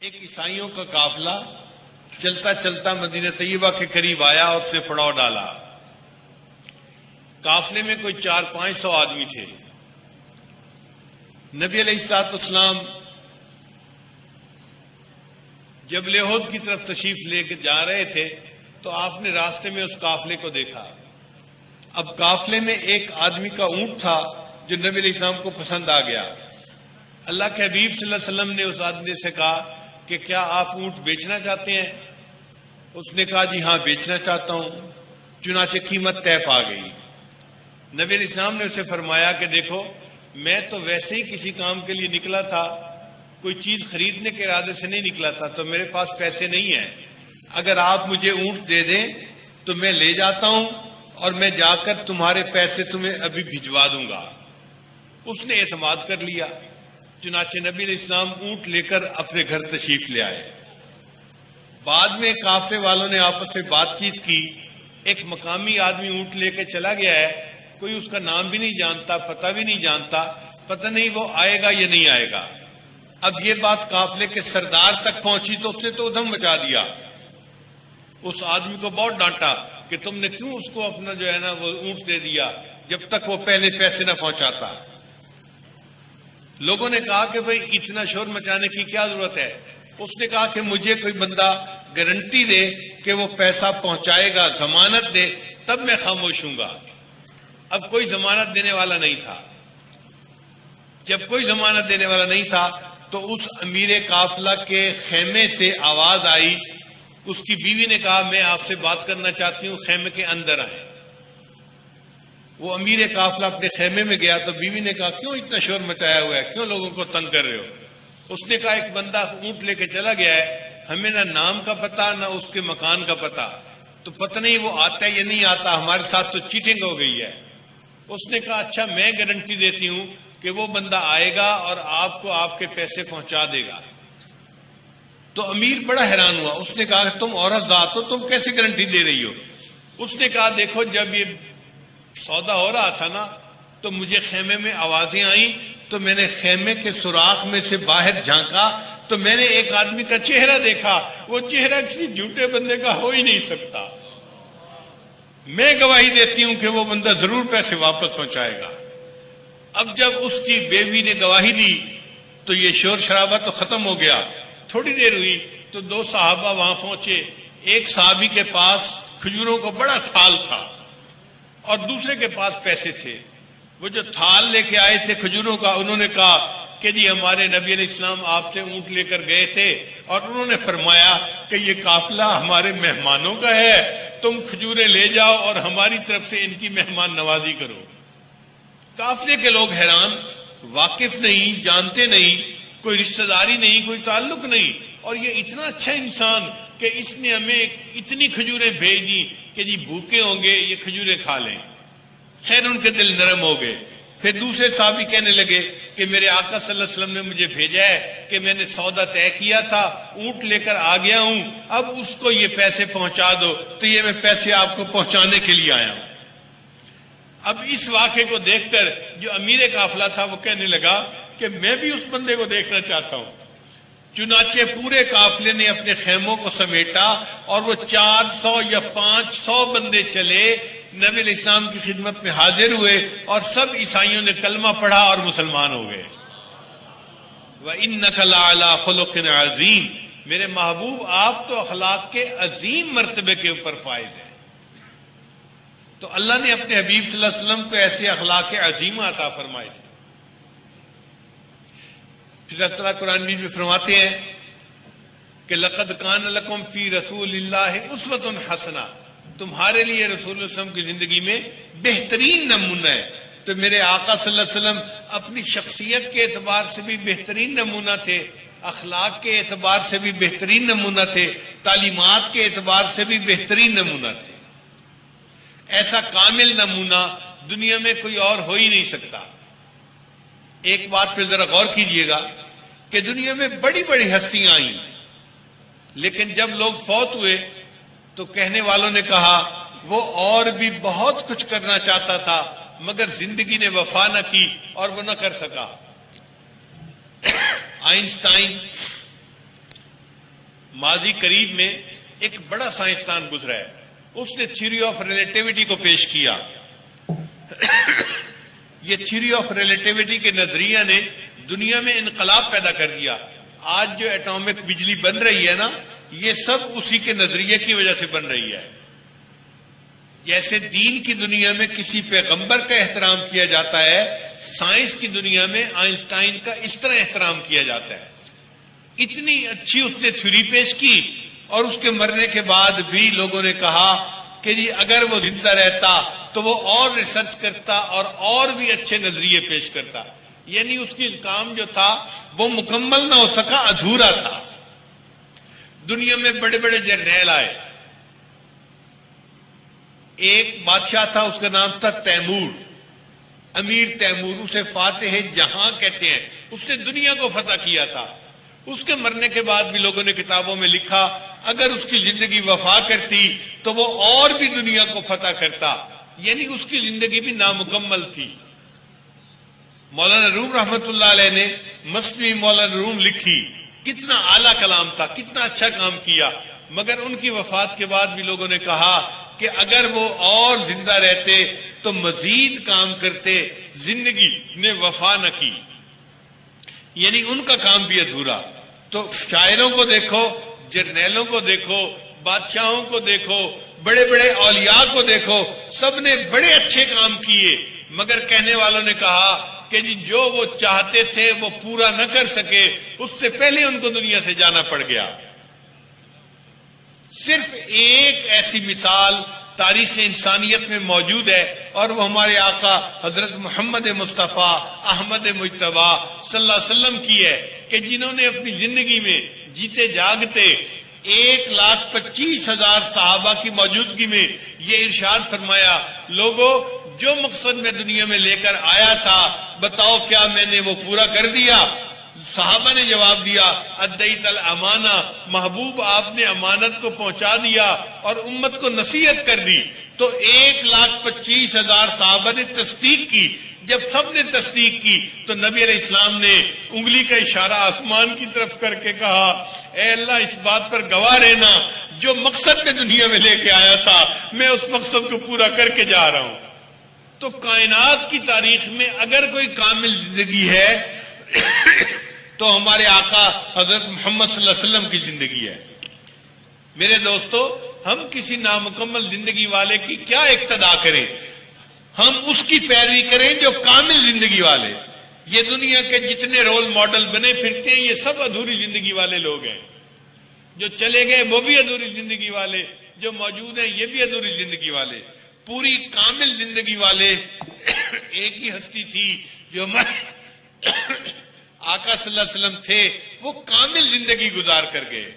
ایک عیسائیوں کا قافلہ چلتا چلتا مدینہ طیبہ کے قریب آیا اور اس نے پڑاؤ ڈالا۔ قافلے میں کوئی 400-500 آدمی تھے۔ نبی علیہ الصلوۃ والسلام جب احد کی طرف تشریف لے کے جا رہے تھے تو آپ نے راستے میں اس قافلے کو دیکھا۔ اب قافلے میں ایک آدمی کا اونٹ تھا جو نبی علیہ السلام کو پسند آ گیا۔ اللہ کے حبیب صلی اللہ علیہ وسلم نے اس آدمی سے کہا کہ کیا آپ اونٹ بیچنا چاہتے ہیں؟ اس نے کہا جی ہاں بیچنا چاہتا ہوں۔ چنانچہ قیمت طے پا گئی۔ نبی علیہ السلام نے اسے فرمایا کہ دیکھو میں تو ویسے ہی کسی کام کے لیے نکلا تھا، کوئی چیز خریدنے کے ارادے سے نہیں نکلا تھا، تو میرے پاس پیسے نہیں ہیں، اگر آپ مجھے اونٹ دے دیں تو میں لے جاتا ہوں اور میں جا کر تمہارے پیسے تمہیں ابھی بھجوا دوں گا۔ اس نے اعتماد کر لیا۔ چنانچہ نبی علیہ السلام اونٹ لے کر اپنے گھر تشریف لے آئے۔ بعد میں قافلے والوں نے آپس میں بات چیت کی۔ ایک مقامی آدمی اونٹ لے کے چلا گیا ہے، کوئی اس کا نام بھی نہیں جانتا، پتہ بھی نہیں جانتا، پتہ نہیں وہ آئے گا یا نہیں آئے گا۔ اب یہ بات قافلے کے سردار تک پہنچی تو اس نے تو ادھم مچا دیا۔ اس آدمی کو بہت ڈانٹا کہ تم نے کیوں اس کو اپنا جو ہے نا وہ اونٹ دے دیا جب تک وہ پہلے پیسے نہ پہنچاتا۔ لوگوں نے کہا کہ بھئی اتنا شور مچانے کی کیا ضرورت ہے؟ اس نے کہا کہ مجھے کوئی بندہ گارنٹی دے کہ وہ پیسہ پہنچائے گا، ضمانت دے، تب میں خاموش ہوں گا۔ اب کوئی ضمانت دینے والا نہیں تھا۔ جب کوئی ضمانت دینے والا نہیں تھا تو اس امیر قافلہ کے خیمے سے آواز آئی۔ اس کی بیوی نے کہا میں آپ سے بات کرنا چاہتی ہوں، خیمے کے اندر آئیں۔ وہ امیر قافلہ اپنے خیمے میں گیا تو بیوی نے کہا کیوں اتنا شور مچایا ہوا ہے، کیوں لوگوں کو تنگ کر رہے ہو؟ اس نے کہا ایک بندہ اونٹ لے کے چلا گیا ہے، ہمیں نہ نام کا پتہ نہ اس کے مکان کا پتہ، تو پتہ نہیں وہ آتا ہے یا نہیں آتا، ہمارے ساتھ تو چیٹنگ ہو گئی ہے۔ اس نے کہا اچھا میں گارنٹی دیتی ہوں کہ وہ بندہ آئے گا اور آپ کو آپ کے پیسے پہنچا دے گا۔ تو امیر بڑا حیران ہوا۔ اس نے کہا تم عورت ذات ہو، تم کیسے گارنٹی دے رہی ہو؟ اس نے کہا دیکھو جب یہ سودا ہو رہا تھا نا تو مجھے خیمے میں آوازیں آئیں تو میں نے خیمے کے سوراخ میں سے باہر جھانکا تو میں نے ایک آدمی کا چہرہ دیکھا، وہ چہرہ کسی جھوٹے بندے کا ہو ہی نہیں سکتا۔ میں گواہی دیتی ہوں کہ وہ بندہ ضرور پیسے واپس پہنچائے گا۔ اب جب اس کی بیوی نے گواہی دی تو یہ شور شرابہ تو ختم ہو گیا۔ تھوڑی دیر ہوئی تو 2 صحابہ وہاں پہنچے۔ ایک صحابی کے پاس کھجوروں کا بڑا تھال تھا اور دوسرے کے پاس پیسے تھے۔ وہ جو تھال لے کے آئے تھے کھجوروں کا، انہوں نے کہا کہ جی ہمارے نبی علیہ السلام آپ سے اونٹ لے کر گئے تھے اور انہوں نے فرمایا کہ یہ قافلہ ہمارے مہمانوں کا ہے، تم کھجوریں لے جاؤ اور ہماری طرف سے ان کی مہمان نوازی کرو۔ قافلے کے لوگ حیران، واقف نہیں، جانتے نہیں، کوئی رشتہ داری نہیں، کوئی تعلق نہیں، اور یہ اتنا اچھا انسان کہ اس نے ہمیں اتنی کھجوریں بھیج دی کہ جی بھوکے ہوں گے یہ کھجوریں کھا لیں۔ خیر ان کے دل نرم ہو گئے۔ پھر دوسرے صحابی کہنے لگے کہ میرے آقا صلی اللہ علیہ وسلم نے مجھے بھیجا ہے کہ میں نے سودا طے کیا تھا، اونٹ لے کر آ گیا ہوں، اب اس کو یہ پیسے پہنچا دو، تو یہ میں پیسے آپ کو پہنچانے کے لیے آیا ہوں۔ اب اس واقعے کو دیکھ کر جو امیر قافلہ تھا وہ کہنے لگا کہ میں بھی اس بندے کو دیکھنا چاہتا ہوں۔ چنانچہ پورے قافلے نے اپنے خیموں کو سمیٹا اور وہ 400 یا 500 بندے چلے، نبی علیہ السلام کی خدمت میں حاضر ہوئے اور سب عیسائیوں نے کلمہ پڑھا اور مسلمان ہو گئے۔ وَإِنَّكَ لَعَلَىٰ خُلُقٍ عَظِيمٍ، میرے محبوب آپ تو اخلاق کے عظیم مرتبے کے اوپر فائز ہیں۔ تو اللہ نے اپنے حبیب صلی اللہ علیہ وسلم کو ایسے اخلاق عظیمہ عطا فرمائے تھے۔ پھر اللہ تعالیٰ قرآن مجید میں فرماتے ہیں کہ لَقَدْ كَانَ لَكُمْ فِي رَسُولِ اللَّهِ أُسْوَةٌ حَسَنَةٌ، تمہارے لیے رسول اللہ علیہ وسلم کی زندگی میں بہترین نمونہ ہے۔ تو میرے آقا صلی اللہ علیہ وسلم اپنی شخصیت کے اعتبار سے بھی بہترین نمونہ تھے، اخلاق کے اعتبار سے بھی بہترین نمونہ تھے، تعلیمات کے اعتبار سے بھی بہترین نمونہ تھے۔ ایسا کامل نمونہ دنیا میں کوئی اور ہو ہی نہیں سکتا۔ ایک بات پہ ذرا غور کیجئے گا کہ دنیا میں بڑی بڑی ہستیاں آئیں، لیکن جب لوگ فوت ہوئے تو کہنے والوں نے کہا وہ اور بھی بہت کچھ کرنا چاہتا تھا مگر زندگی نے وفا نہ کی اور وہ نہ کر سکا۔ آئنسٹائن ماضی قریب میں ایک بڑا سائنسدان گزرا ہے، اس نے تھیوری آف ریلیٹیوٹی کو پیش کیا۔ یہ تھیوری آف ریلیٹیوٹی کے نظریہ نے دنیا میں انقلاب پیدا کر دیا۔ آج جو ایٹامک بجلی بن رہی ہے نا، یہ سب اسی کے نظریے کی وجہ سے بن رہی ہے۔ جیسے دین کی دنیا میں کسی پیغمبر کا احترام کیا جاتا ہے، سائنس کی دنیا میں آئنسٹائن کا اس طرح احترام کیا جاتا ہے۔ اتنی اچھی اس نے تھیوری پیش کی، اور اس کے مرنے کے بعد بھی لوگوں نے کہا کہ جی اگر وہ زندہ رہتا تو وہ اور ریسرچ کرتا اور بھی اچھے نظریے پیش کرتا، یعنی اس کی کام جو تھا وہ مکمل نہ ہو سکا، ادھورا تھا۔ دنیا میں بڑے بڑے جرنیل آئے، ایک بادشاہ تھا، اس کا نام تھا تیمور، امیر تیمور، اسے فاتح جہاں کہتے ہیں، اس نے دنیا کو فتح کیا تھا۔ اس کے مرنے کے بعد بھی لوگوں نے کتابوں میں لکھا اگر اس کی زندگی وفا کرتی تو وہ اور بھی دنیا کو فتح کرتا، یعنی اس کی زندگی بھی نامکمل تھی۔ مولانا روم رحمت اللہ علیہ نے مثنوی مولانا روم لکھی، کتنا اعلیٰ کلام تھا، کتنا اچھا کام کیا، مگر ان کی وفات کے بعد بھی لوگوں نے کہا کہ اگر وہ اور زندہ رہتے تو مزید کام کرتے، زندگی نے وفا نہ کی، یعنی ان کا کام بھی ادھورا۔ تو شاعروں کو دیکھو، جرنیلوں کو دیکھو، بادشاہوں کو دیکھو، بڑے بڑے اولیاء کو دیکھو، سب نے بڑے اچھے کام کیے، مگر کہنے والوں نے کہا کہ جی جو وہ چاہتے تھے وہ پورا نہ کر سکے، اس سے پہلے ان کو دنیا سے جانا پڑ گیا۔ صرف ایک ایسی مثال تاریخ انسانیت میں موجود ہے، اور وہ ہمارے آقا حضرت محمد مصطفیٰ احمد مجتبیٰ صلی اللہ علیہ وسلم کی ہے، کہ جنہوں نے اپنی زندگی میں جیتے جاگتے 1,25,000 صحابہ کی موجودگی میں یہ ارشاد فرمایا، لوگوں جو مقصد میں دنیا میں لے کر آیا تھا بتاؤ کیا میں نے وہ پورا کر دیا؟ صحابہ نے جواب دیا ادیت الامانہ، محبوب آپ نے امانت کو پہنچا دیا اور امت کو نصیحت کر دی۔ تو 1,25,000 صحابہ نے تصدیق کی۔ جب سب نے تصدیق کی تو نبی علیہ السلام نے انگلی کا اشارہ آسمان کی طرف کر کے کہا اے اللہ اس بات پر گواہ رہنا، جو مقصد میں دنیا میں لے کے آیا تھا میں اس مقصد کو پورا کر کے جا رہا ہوں۔ تو کائنات کی تاریخ میں اگر کوئی کامل زندگی ہے تو ہمارے آقا حضرت محمد صلی اللہ علیہ وسلم کی زندگی ہے۔ میرے دوستو، ہم کسی نامکمل زندگی والے کی کیا اقتدا کریں؟ ہم اس کی پیروی کریں جو کامل زندگی والے۔ یہ دنیا کے جتنے رول ماڈل بنے پھرتے ہیں یہ سب ادھوری زندگی والے لوگ ہیں۔ جو چلے گئے وہ بھی ادھوری زندگی والے، جو موجود ہیں یہ بھی ادھوری زندگی والے۔ پوری کامل زندگی والے ایک ہی ہستی تھی جو ہمارے آقا صلی اللہ علیہ وسلم تھے، وہ کامل زندگی گزار کر گئے۔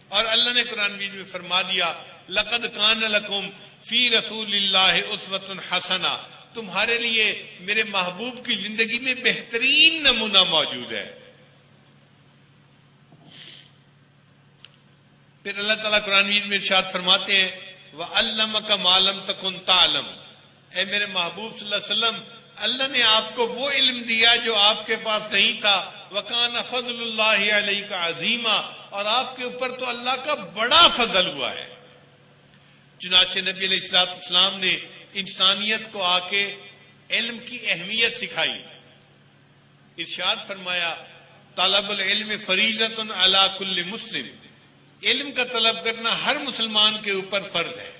اور اللہ نے قرآن مجید میں فرما دیا لَقَدْ كَانَ لَكُمْ فِي رَسُولِ اللَّهِ أُسْوَةٌ حَسَنَةٌ، تمہارے لیے میرے محبوب کی زندگی میں بہترین نمونہ موجود ہے۔ پھر اللہ تعالیٰ قرآن مجید میں ارشاد فرماتے ہیں وَعَلَّمَكَ مَا لَمْ تَكُنْ تَعْلَمُ، اے میرے محبوب صلی اللہ علیہ وسلم، اللہ نے آپ کو وہ علم دیا جو آپ کے پاس نہیں تھا۔ وَكَانَ فَضْلُ اللَّهِ عَلَيْكَ عَظِيمًا، اور آپ کے اوپر تو اللہ کا بڑا فضل ہوا ہے۔ چنانچہ نبی علیہ السلام نے انسانیت کو آ کے علم کی اہمیت سکھائی۔ ارشاد فرمایا طلب العلم فریضۃ علی کل مسلم، علم کا طلب کرنا ہر مسلمان کے اوپر فرض ہے۔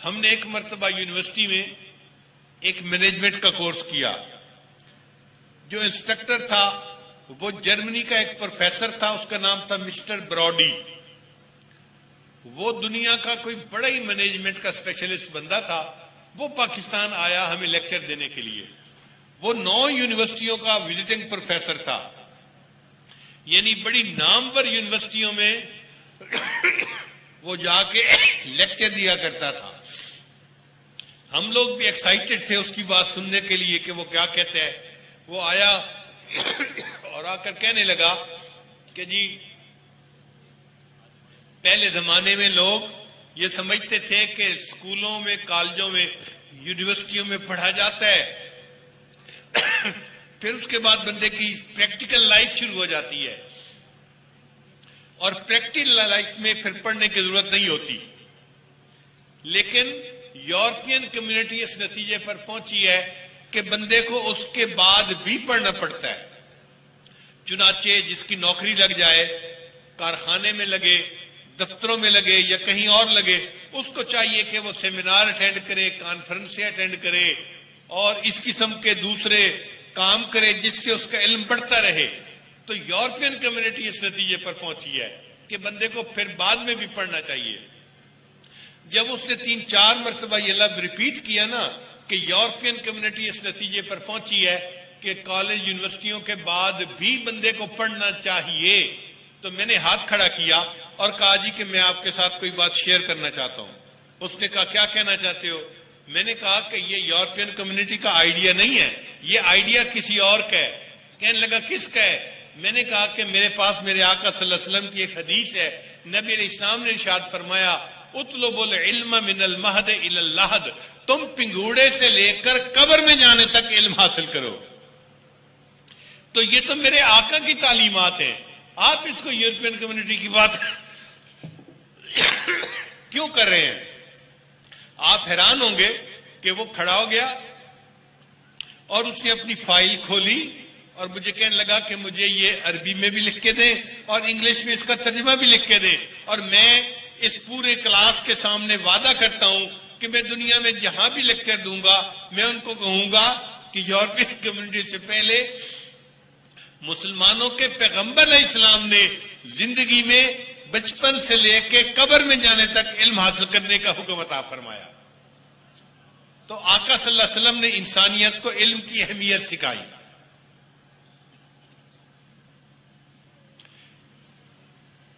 ہم نے ایک مرتبہ یونیورسٹی میں ایک مینجمنٹ کا کورس کیا، جو انسٹرکٹر تھا وہ جرمنی کا ایک پروفیسر تھا، اس کا نام تھا مسٹر براڈی۔ وہ دنیا کا کوئی بڑا ہی مینجمنٹ کا اسپیشلسٹ بندہ تھا۔ وہ پاکستان آیا ہمیں لیکچر دینے کے لیے۔ وہ 9 یونیورسٹیوں کا وزٹنگ پروفیسر تھا، یعنی بڑی نامور یونیورسٹیوں میں وہ جا کے لیکچر دیا کرتا تھا۔ ہم لوگ بھی ایکسائٹڈ تھے اس کی بات سننے کے لیے کہ وہ کیا کہتے ہیں۔ وہ آیا اور آ کر کہنے لگا کہ جی پہلے زمانے میں لوگ یہ سمجھتے تھے کہ اسکولوں میں، کالجوں میں، یونیورسٹیوں میں پڑھا جاتا ہے، پھر اس کے بعد بندے کی پریکٹیکل لائف شروع ہو جاتی ہے، اور پریکٹیکل لائف میں پھر پڑھنے کی ضرورت نہیں ہوتی. لیکن یورپین کمیونٹی اس نتیجے پر پہنچی ہے کہ بندے کو اس کے بعد بھی پڑھنا پڑتا ہے. چنانچہ جس کی نوکری لگ جائے، کارخانے میں لگے، دفتروں میں لگے یا کہیں اور لگے، اس کو چاہیے کہ وہ سیمینار اٹینڈ کرے، کانفرنسیں اٹینڈ کرے اور اس قسم کے دوسرے کام کرے جس سے اس کا علم بڑھتا رہے. تو یورپین کمیونٹی اس نتیجے پر پہنچی ہے کہ بندے کو پھر بعد میں بھی پڑھنا چاہیے. جب اس نے 3-4 مرتبہ یہ لفظ ریپیٹ کیا نا کہ یورپین کمیونٹی اس نتیجے پر پہنچی ہے کہ کالج یونیورسٹیوں کے بعد بھی بندے کو پڑھنا چاہیے، تو میں نے ہاتھ کھڑا کیا اور کہا جی کہ میں آپ کے ساتھ کوئی بات شیئر کرنا چاہتا ہوں. اس نے کہا کیا کہنا چاہتے ہو؟ میں نے کہا کہ یہ یورپین کمیونٹی کا آئیڈیا نہیں ہے، یہ آئیڈیا کسی اور کا ہے. کہنے لگا کس کا ہے؟ میں نے کہا کہ میرے پاس میرے آقا صلی اللہ علیہ وسلم کی ایک حدیث ہے. نبی علیہ السلام نے ارشاد فرمایا اطلب العلم من المہد الی اللحد، تم پنگوڑے سے لے کر قبر میں جانے تک علم حاصل کرو. تو یہ تو میرے آقا کی تعلیمات ہیں، آپ اس کو یورپین کمیونٹی کی بات کیوں کر رہے ہیں؟ آپ حیران ہوں گے کہ وہ کھڑا ہو گیا اور اس نے اپنی فائل کھولی اور مجھے کہنے لگا کہ مجھے یہ عربی میں بھی لکھ کے دیں اور انگلش میں اس کا ترجمہ بھی لکھ کے دیں، اور میں اس پورے کلاس کے سامنے وعدہ کرتا ہوں کہ میں دنیا میں جہاں بھی لیکچر دوں گا میں ان کو کہوں گا کہ یورپین کمیونٹی سے پہلے مسلمانوں کے پیغمبر علیہ السلام نے زندگی میں بچپن سے لے کے قبر میں جانے تک علم حاصل کرنے کا حکم عطا فرمایا. تو آقا صلی اللہ علیہ وسلم نے انسانیت کو علم کی اہمیت سکھائی.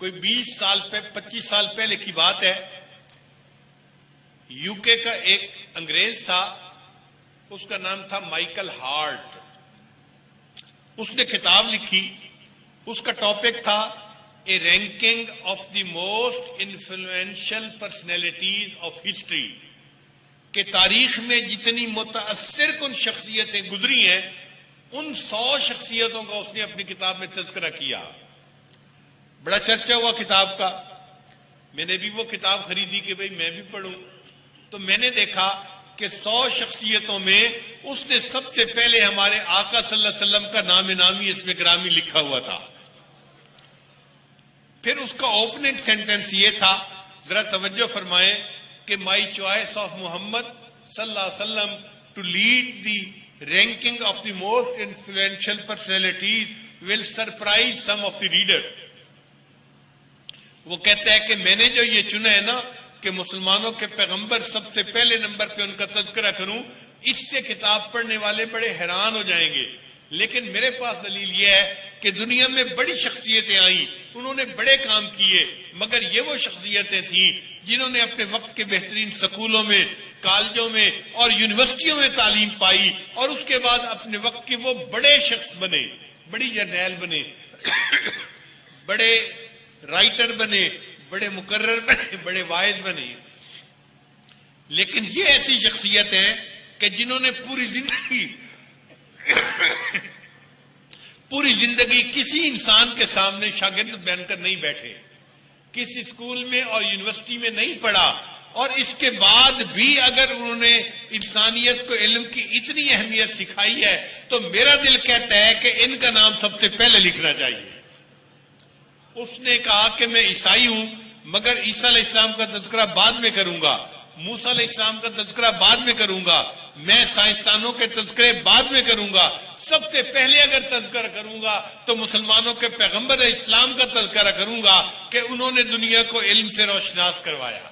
کوئی 25 سال پہلے کی بات ہے، یو کے کا ایک انگریز تھا، اس کا نام تھا مائیکل ہارٹ. اس نے کتاب لکھی، اس کا ٹاپک تھا a ranking of the most influential personalities of history, کہ تاریخ میں جتنی متاثر کن شخصیتیں گزری ہیں ان 100 شخصیتوں کا اس نے اپنی کتاب میں تذکرہ کیا. بڑا چرچا ہوا کتاب کا. میں نے بھی وہ کتاب خریدی کہ بھئی میں بھی پڑھوں. تو میں نے دیکھا کہ 100 شخصیتوں میں اس نے سب سے پہلے ہمارے آقا صلی اللہ علیہ وسلم کا نام نامی اس میں گرامی لکھا ہوا تھا. پھر اس کا اوپننگ سینٹنس یہ تھا، ذرا توجہ فرمائیں، کہ مائی چوائس آف محمد صلی اللہ علیہ وسلم to lead the ranking of the most influential personalities will surprise some of the reader. وہ کہتا ہے کہ میں نے جو یہ چنا ہے نا کہ مسلمانوں کے پیغمبر سب سے پہلے نمبر پہ ان کا تذکرہ کروں، اس سے کتاب پڑھنے والے بڑے حیران ہو جائیں گے. لیکن میرے پاس دلیل یہ ہے کہ دنیا میں بڑی شخصیتیں آئیں، انہوں نے بڑے کام کیے، مگر یہ وہ شخصیتیں تھیں جنہوں نے اپنے وقت کے بہترین سکولوں میں، کالجوں میں اور یونیورسٹیوں میں تعلیم پائی، اور اس کے بعد اپنے وقت کے وہ بڑے شخص بنے، بڑی جرنیل بنے، بڑے رائٹر بنے، بڑے مقرر بنے، بڑے واعظ بنے. لیکن یہ ایسی شخصیت ہیں کہ جنہوں نے پوری زندگی کسی انسان کے سامنے شاگرد بن کر نہیں بیٹھے، کسی اسکول میں اور یونیورسٹی میں نہیں پڑھا، اور اس کے بعد بھی اگر انہوں نے انسانیت کو علم کی اتنی اہمیت سکھائی ہے تو میرا دل کہتا ہے کہ ان کا نام سب سے پہلے لکھنا چاہیے. اس نے کہا کہ میں عیسائی ہوں مگر عیسیٰ علیہ السلام کا تذکرہ بعد میں کروں گا، موسیٰ علیہ السلام کا تذکرہ بعد میں کروں گا، میں سائنسدانوں کے تذکرے بعد میں کروں گا، سب سے پہلے اگر تذکرہ کروں گا تو مسلمانوں کے پیغمبر علیہ السلام کا تذکرہ کروں گا کہ انہوں نے دنیا کو علم سے روشناس کروایا.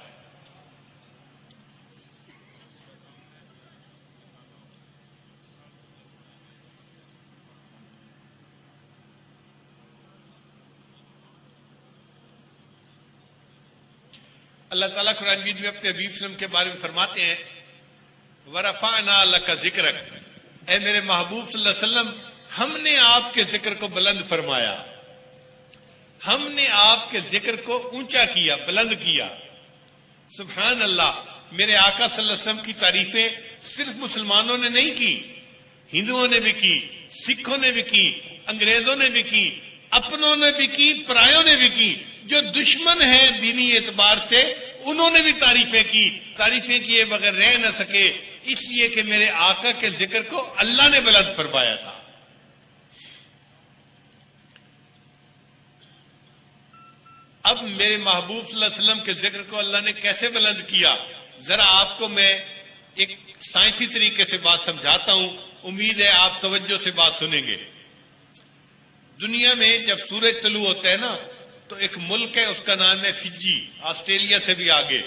اللہ تعالیٰ قرآن مجید میں اپنے حبیب صلی اللہ علیہ وسلم کے بارے میں فرماتے ہیں وَرَفَعْنَا لَكَ ذِكْرَكَ، اے میرے محبوب صلی اللہ علیہ وسلم ہم نے آپ کے ذکر کو بلند فرمایا، ہم نے آپ کے ذکر کو اونچا کیا، بلند کیا. سبحان اللہ. میرے آقا صلی اللہ علیہ وسلم کی تعریفیں صرف مسلمانوں نے نہیں کی، ہندوؤں نے بھی کی، سکھوں نے بھی کی، انگریزوں نے بھی کی، اپنوں نے بھی کی، پرایوں نے بھی کی. جو دشمن ہیں دینی اعتبار سے انہوں نے بھی تعریفیں کیے بغیر رہ نہ سکے، اس لیے کہ میرے آقا کے ذکر کو اللہ نے بلند فرمایا تھا۔ اب میرے محبوب صلی اللہ علیہ وسلم کے ذکر کو اللہ نے کیسے بلند کیا، ذرا آپ کو میں ایک سائنسی طریقے سے بات سمجھاتا ہوں، امید ہے آپ توجہ سے بات سنیں گے۔ دنیا میں جب سورج طلوع ہوتا ہے نا تو ایک ملک ہے، اس کا نام ہے فجی، آسٹریلیا سے بھی آگے،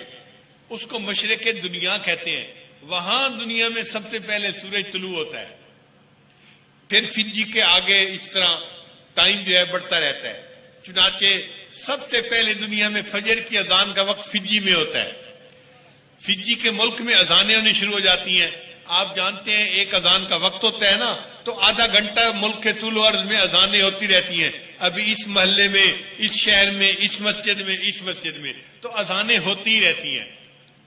اس کو مشرق دنیا کہتے ہیں۔ وہاں دنیا میں سب سے پہلے سورج طلوع ہوتا ہے، پھر فجی کے آگے اس طرح ٹائم جو ہے بڑھتا رہتا ہے، چنانچہ سب سے پہلے دنیا میں فجر کی اذان کا وقت فجی میں ہوتا ہے۔ فجی کے ملک میں اذانیں ہونی شروع ہو جاتی ہیں۔ آپ جانتے ہیں ایک اذان کا وقت ہوتا ہے نا تو آدھا گھنٹہ ملک کے طول و عرض میں اذانیں ہوتی رہتی ہیں، ابھی اس محلے میں، اس شہر میں، اس مسجد میں، اس مسجد میں، تو اذانیں ہوتی رہتی ہیں۔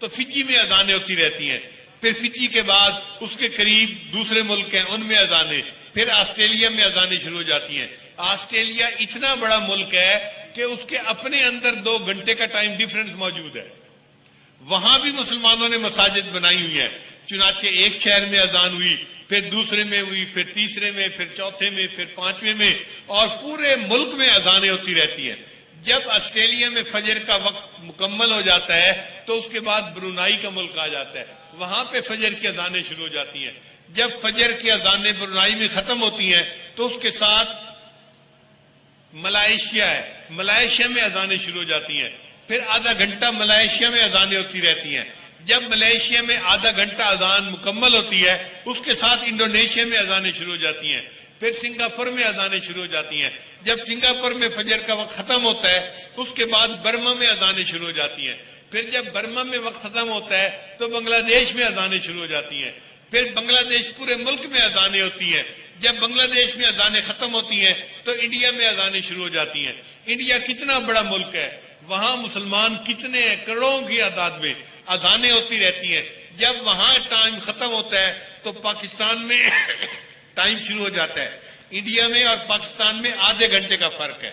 تو فجی میں اذانیں ہوتی رہتی ہیں، پھر فجی کے بعد اس کے قریب دوسرے ملک ہیں، ان میں اذانیں، پھر آسٹریلیا میں اذانیں شروع ہو جاتی ہیں۔ آسٹریلیا اتنا بڑا ملک ہے کہ اس کے اپنے اندر 2 گھنٹے کا ٹائم ڈیفرنس موجود ہے۔ وہاں بھی مسلمانوں نے مساجد بنائی ہوئی ہیں، چنانچہ ایک شہر میں اذان ہوئی، پھر دوسرے میں ہوئی، پھر تیسرے میں، پھر چوتھے میں، پھر 5ویں میں، اور پورے ملک میں اذانیں ہوتی رہتی ہیں۔ جب آسٹریلیا میں فجر کا وقت مکمل ہو جاتا ہے تو اس کے بعد برونائی کا ملک آ جاتا ہے، وہاں پہ فجر کی اذانیں شروع ہو جاتی ہیں۔ جب فجر کی اذانیں برونائی میں ختم ہوتی ہیں تو اس کے ساتھ ملائیشیا ہے، ملائیشیا میں اذانیں شروع ہو جاتی ہیں، پھر آدھا گھنٹہ ملائیشیا میں اذانیں ہوتی رہتی ہیں۔ جب ملائیشیا میں آدھا گھنٹہ اذان مکمل ہوتی ہے اس کے ساتھ انڈونیشیا میں اذانیں شروع ہو جاتی ہیں، پھر سنگاپور میں اذانیں شروع ہو جاتی ہیں۔ جب سنگاپور میں فجر کا وقت ختم ہوتا ہے اس کے بعد برما میں اذانیں شروع ہو جاتی ہیں، پھر جب برما میں وقت ختم ہوتا ہے تو بنگلہ دیش میں اذانیں شروع ہو جاتی ہیں، پھر بنگلہ دیش پورے ملک میں اذانیں ہوتی ہیں۔ جب بنگلہ دیش میں اذانیں ختم ہوتی ہیں تو انڈیا میں اذانیں شروع ہو جاتی ہیں۔ انڈیا کتنا بڑا ملک ہے، وہاں مسلمان کتنے ہیں، کروڑوں کی تعداد میں، اذانیں ہوتی رہتی ہیں۔ جب وہاں ٹائم ختم ہوتا ہے تو پاکستان میں ٹائم شروع ہو جاتا ہے۔ انڈیا میں اور پاکستان میں آدھے گھنٹے کا فرق ہے۔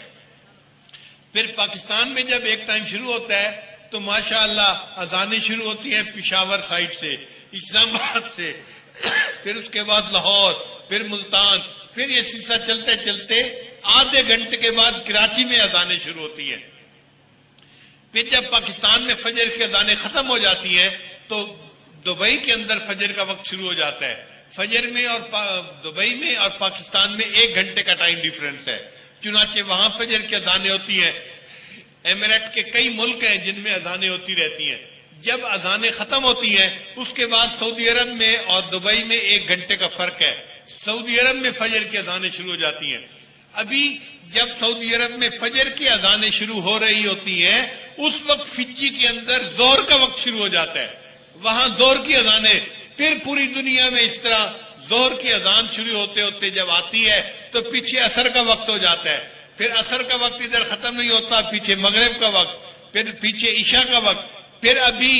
پھر پاکستان میں جب ایک ٹائم شروع ہوتا ہے تو ماشاءاللہ اذانیں شروع ہوتی ہیں پشاور سائڈ سے، اسلام آباد سے، پھر اس کے بعد لاہور، پھر ملتان، پھر یہ سلسلہ چلتے چلتے آدھے گھنٹے کے بعد کراچی میں اذانیں شروع ہوتی ہیں۔ پھر جب پاکستان میں فجر کی اذانیں ختم ہو جاتی ہیں تو دبئی کے اندر فجر کا وقت شروع ہو جاتا ہے۔ فجر میں اور دبئی میں اور پاکستان میں 1 گھنٹے کا ٹائم ڈیفرنس ہے، چنانچہ وہاں فجر کی اذانیں ہوتی ہیں۔ ایمریٹ کے کئی ملک ہیں جن میں اذانیں ہوتی رہتی ہیں۔ جب اذانیں ختم ہوتی ہیں اس کے بعد سعودی عرب میں اور دبئی میں 1 گھنٹے کا فرق ہے، سعودی عرب میں فجر کی اذانیں شروع ہو جاتی ہیں۔ ابھی جب سعودی عرب میں فجر کی اذانیں شروع ہو رہی ہوتی ہیں اس وقت فجی کے اندر ظہر کا وقت شروع ہو جاتا ہے، وہاں ظہر کی اذانیں، پھر پوری دنیا میں اس طرح ظہر کی اذان شروع ہوتے ہوتے جب آتی ہے تو پیچھے عصر کا وقت ہو جاتا ہے، پھر عصر کا وقت ادھر ختم نہیں ہوتا، پیچھے مغرب کا وقت، پھر پیچھے عشاء کا وقت، پھر ابھی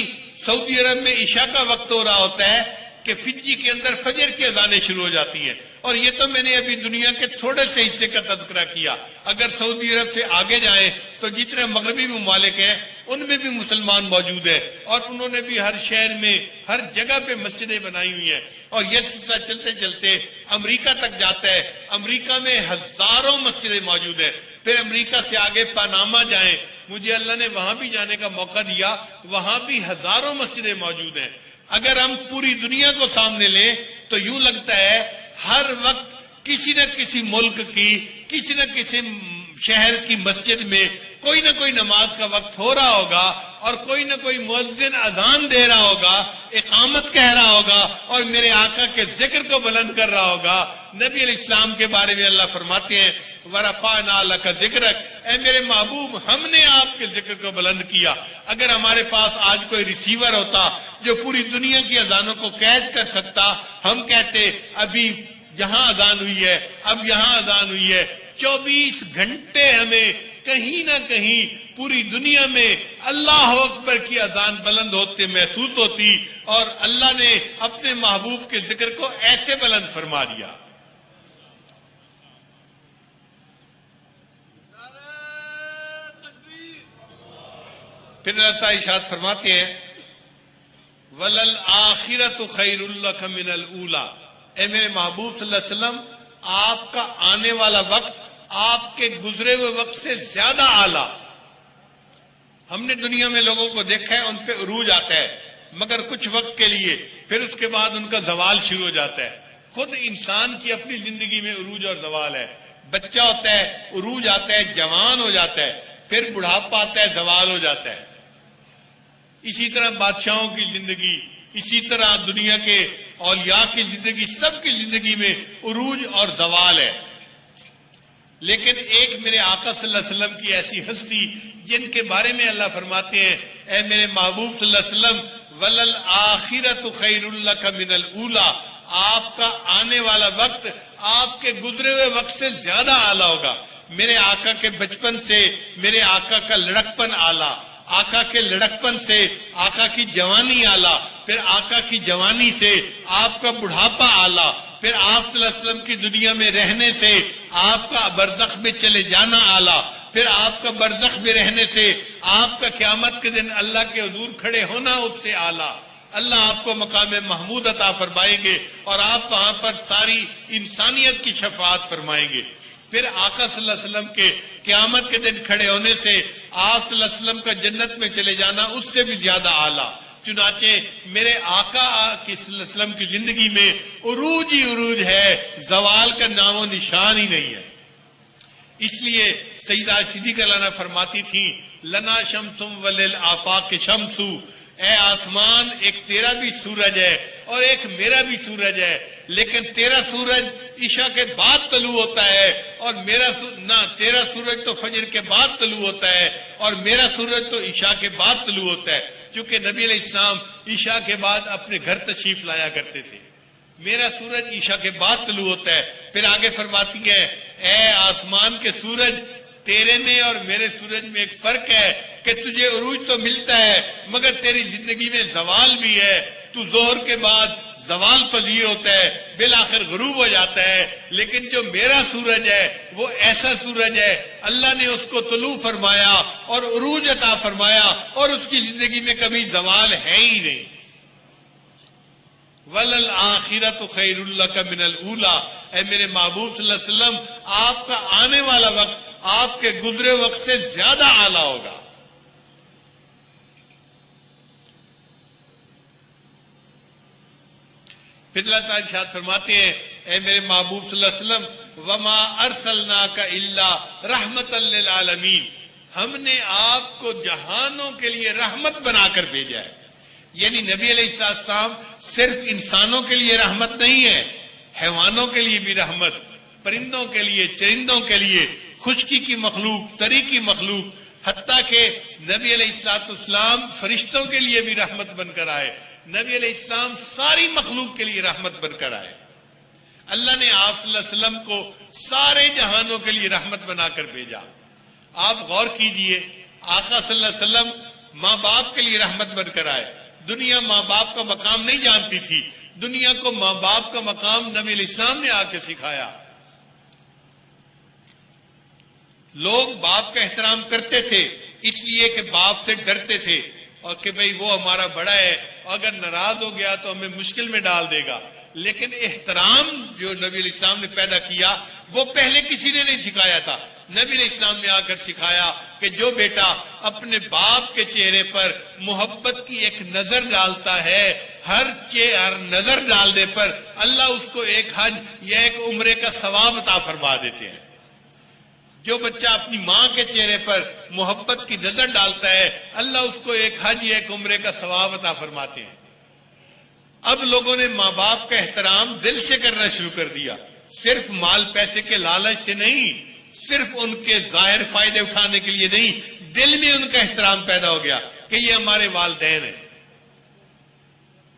سعودی عرب میں عشاء کا وقت ہو رہا ہوتا ہے کہ فجی کے اندر فجر کی اذانیں شروع ہو جاتی ہیں۔ اور یہ تو میں نے ابھی دنیا کے تھوڑے سے حصے کا تذکرہ کیا، اگر سعودی عرب سے آگے جائیں تو جتنے مغربی ممالک ہیں ان میں بھی مسلمان موجود ہیں اور انہوں نے بھی ہر شہر میں ہر جگہ پہ مسجدیں بنائی ہوئی ہیں، اور یہ سلسلہ چلتے چلتے امریکہ تک جاتا ہے۔ امریکہ میں ہزاروں مسجدیں موجود ہیں، پھر امریکہ سے آگے پاناما جائیں، مجھے اللہ نے وہاں بھی جانے کا موقع دیا، وہاں بھی ہزاروں مسجدیں موجود ہیں۔ اگر ہم پوری دنیا کو سامنے لیں تو یوں لگتا ہے ہر وقت کسی نہ کسی ملک کی، کسی نہ کسی شہر کی مسجد میں کوئی نہ کوئی نماز کا وقت ہو رہا ہوگا اور کوئی نہ کوئی مؤذن اذان دے رہا ہوگا، اقامت کہہ رہا ہوگا اور میرے آقا کے ذکر کو بلند کر رہا ہوگا۔ نبی علیہ السلام کے بارے میں اللہ فرماتے ہیں وَرَفَعْنَا لَكَ ذِكْرَكَ، اے میرے محبوب ہم نے آپ کے ذکر کو بلند کیا۔ اگر ہمارے پاس آج کوئی ریسیور ہوتا جو پوری دنیا کی اذانوں کو قید کر سکتا، ہم کہتے ابھی یہاں اذان ہوئی ہے، اب یہاں اذان ہوئی ہے، 24 گھنٹے ہمیں کہیں نہ کہیں پوری دنیا میں اللہ اکبر کی اذان بلند ہوتے محسوس ہوتی، اور اللہ نے اپنے محبوب کے ذکر کو ایسے بلند فرما دیا۔ پھر اللہ تعالیٰ ارشاد فرماتے ہیں وَلَلْآخِرَةُ خَيْرٌ لَكَ مِنَ الْأُولَى، اے میرے محبوب صلی اللہ علیہ وسلم، آپ کا آنے والا وقت آپ کے گزرے ہوئے وقت سے زیادہ اعلیٰ۔ ہم نے دنیا میں لوگوں کو دیکھا ہے، ان پہ عروج آتا ہے مگر کچھ وقت کے لیے، پھر اس کے بعد ان کا زوال شروع ہو جاتا ہے۔ خود انسان کی اپنی زندگی میں عروج اور زوال ہے۔ بچہ ہوتا ہے، عروج آتا ہے، جوان ہو جاتا ہے، پھر بڑھاپا آتا ہے، زوال ہو جاتا ہے۔ اسی طرح بادشاہوں کی زندگی، اسی طرح دنیا کے اولیاء کی زندگی، سب کی زندگی میں عروج اور زوال ہے۔ لیکن ایک میرے آقا صلی اللہ علیہ وسلم کی ایسی ہستی جن کے بارے میں اللہ فرماتے ہیں اے میرے محبوب صلی اللہ علیہ وسلم وَلَلْآخِرَةُ خَيْرٌ لَكَ مِنَ الْأُولَى، آپ کا آنے والا وقت آپ کے گزرے ہوئے وقت سے زیادہ اعلیٰ ہوگا۔ میرے آقا کے بچپن سے میرے آقا کا لڑکپن اعلیٰ، آقا کے لڑکپن سے آقا کی جوانی اعلیٰ، پھر آقا کی جوانی سے آپ کا بڑھاپا اعلیٰ، پھر آپ صلی اللہ علیہ وسلم کی دنیا میں رہنے سے آپ کا برزخ میں چلے جانا اعلیٰ، پھر آپ کا برزخ میں رہنے سے آپ کا قیامت کے دن اللہ کے حضور کھڑے ہونا اس سے اعلیٰ۔ اللہ آپ کو مقام محمود عطا فرمائیں گے اور آپ وہاں پر ساری انسانیت کی شفاعت فرمائیں گے۔ پھر آقا صلی اللہ علیہ وسلم کے قیامت کے دن کھڑے ہونے سے آپ صلی اللہ علیہ وسلم کا جنت میں چلے جانا اس سے بھی زیادہ اعلیٰ۔ چنانچہ میرے آقا صلی اللہ علیہ وسلم کی زندگی میں عروج ہی عروج ہے، زوال کا نام و نشان ہی نہیں ہے۔ اس لیے سیدہ صدیقہ لانا فرماتی تھیں لنا شمسم وللآفاق شمسو، اے آسمان ایک تیرا بھی سورج ہے اور ایک میرا بھی سورج ہے، لیکن تیرا سورج عشاء کے بعد طلوع ہوتا ہے اور تیرا سورج تو فجر کے بعد طلوع ہوتا ہے اور میرا سورج تو عشاء کے بعد طلوع ہوتا ہے، کیونکہ نبی علیہ السلام عشاء کے بعد اپنے گھر تشریف لایا کرتے تھے۔ میرا سورج عشاء کے بعد طلوع ہوتا ہے۔ پھر آگے فرماتی ہے اے آسمان کے سورج، تیرے میں اور میرے سورج میں ایک فرق ہے کہ تجھے عروج تو ملتا ہے مگر تیری زندگی میں زوال بھی ہے، تو ظہر کے بعد زوال پذیر ہوتا ہے، بالآخر غروب ہو جاتا ہے، لیکن جو میرا سورج ہے وہ ایسا سورج ہے اللہ نے اس کو طلوع فرمایا اور عروج عطا فرمایا اور اس کی زندگی میں کبھی زوال ہے ہی نہیں۔ وَلَلْآخِرَةُ خَيْرٌ لَكَ مِنَ الْأُولَى، اے میرے محبوب صلی اللہ علیہ وسلم، آپ کا آنے والا وقت آپ کے گزرے وقت سے زیادہ اعلیٰ ہوگا۔ پھر اللہ تعالیٰ ارشاد فرماتے ہیں اے میرے محبوب صلی اللہ علیہ وسلم وَمَا أَرْسَلْنَاكَ إِلَّا رَحْمَةً لِّلْعَالَمِينَ، ہم نے آپ کو جہانوں کے لیے رحمت بنا کر بھیجا ہے۔ یعنی نبی علیہ السلام صرف انسانوں کے لیے رحمت نہیں ہے، حیوانوں کے لیے بھی رحمت، پرندوں کے لیے، چرندوں کے لیے، خشکی کی مخلوق، تری کی مخلوق، حتیٰ کہ نبی علیہ السلام فرشتوں کے لیے بھی رحمت بن کر آئے، نبی علیہ السلام ساری مخلوق کے لیے رحمت بن کر آئے۔ اللہ نے آپ صلی اللہ علیہ وسلم کو سارے جہانوں کے لیے رحمت بنا کر بھیجا۔ آپ غور کیجئے، آقا صلی اللہ علیہ وسلم ماں باپ کے لیے رحمت بن کر آئے۔ دنیا ماں باپ کا مقام نہیں جانتی تھی، دنیا کو ماں باپ کا مقام نبی علیہ السلام نے آ کے سکھایا۔ لوگ باپ کا احترام کرتے تھے اس لیے کہ باپ سے ڈرتے تھے اور کہ بھئی وہ ہمارا بڑا ہے، اگر ناراض ہو گیا تو ہمیں مشکل میں ڈال دے گا۔ لیکن احترام جو نبی علیہ السلام نے پیدا کیا وہ پہلے کسی نے نہیں سکھایا تھا، نبی علیہ السلام نے آ کر سکھایا کہ جو بیٹا اپنے باپ کے چہرے پر محبت کی ایک نظر ڈالتا ہے، ہر نظر ڈالنے پر اللہ اس کو ایک حج یا ایک عمرے کا ثواب عطا فرما دیتے ہیں۔ جو بچہ اپنی ماں کے چہرے پر محبت کی نظر ڈالتا ہے اللہ اس کو ایک حج یا ایک عمرے کا ثواب عطا فرماتے ہیں۔ اب لوگوں نے ماں باپ کا احترام دل سے کرنا شروع کر دیا، صرف مال پیسے کے لالچ سے نہیں، صرف ان کے ظاہر فائدے اٹھانے کے لیے نہیں، دل میں ان کا احترام پیدا ہو گیا کہ یہ ہمارے والدین ہیں۔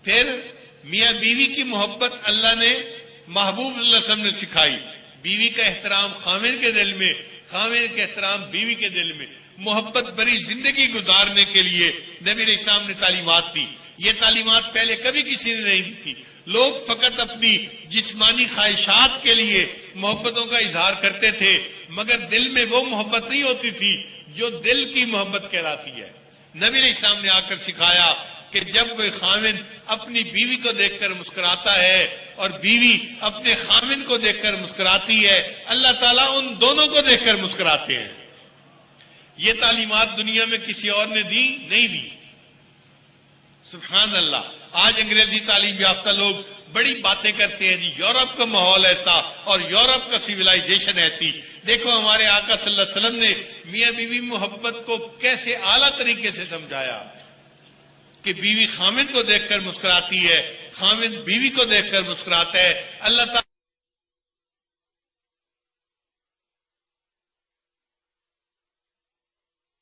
پھر میاں بیوی کی محبت اللہ نے محبوب صلی اللہ علیہ وسلم نے سکھائی، بیوی کا احترام خاوند کے دل میں، خاوند کا احترام بیوی کے دل میں، محبت بری زندگی گزارنے کے لیے نبی علیہ السلام نے تعلیمات دی۔ یہ تعلیمات پہلے کبھی کسی نے نہیں دی تھی۔ لوگ فقط اپنی جسمانی خواہشات کے لیے محبتوں کا اظہار کرتے تھے مگر دل میں وہ محبت نہیں ہوتی تھی جو دل کی محبت کہلاتی ہے۔ نبی علیہ السلام نے آ کر سکھایا کہ جب کوئی خاوند اپنی بیوی کو دیکھ کر مسکراتا ہے اور بیوی اپنے خاوند کو دیکھ کر مسکراتی ہے، اللہ تعالیٰ ان دونوں کو دیکھ کر مسکراتے ہیں۔ یہ تعلیمات دنیا میں کسی اور نے دی نہیں دی۔ سبحان اللہ۔ آج انگریزی تعلیم یافتہ لوگ بڑی باتیں کرتے ہیں، جی یورپ کا ماحول ایسا اور یورپ کا سویلائزیشن ایسی۔ دیکھو ہمارے آقا صلی اللہ علیہ وسلم نے میاں بیوی محبت کو کیسے اعلیٰ طریقے سے سمجھایا کہ بیوی خاوند کو دیکھ کر مسکراتی ہے، خاوند بیوی کو دیکھ کر مسکراتا ہے۔ اللہ تعالیٰ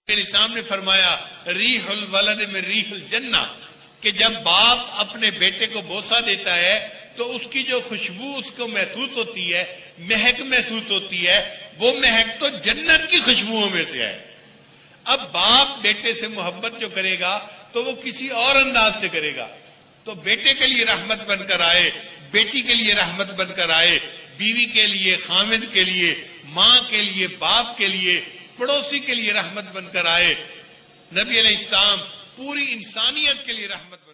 میرے سامنے فرمایا ریح الولد میں ریح الجنہ، کہ جب باپ اپنے بیٹے کو بوسہ دیتا ہے تو اس کی جو خوشبو اس کو محسوس ہوتی ہے، مہک محسوس ہوتی ہے، وہ مہک تو جنت کی خوشبوؤں میں سے ہے۔ اب باپ بیٹے سے محبت جو کرے گا تو وہ کسی اور انداز سے کرے گا، تو بیٹے کے لیے رحمت بن کر آئے، بیٹی کے لیے رحمت بن کر آئے، بیوی کے لیے، خاوند کے لیے، ماں کے لیے، باپ کے لیے، پڑوسی کے لیے رحمت بن کر آئے۔ نبی علیہ السلام پوری انسانیت کے لیے رحمت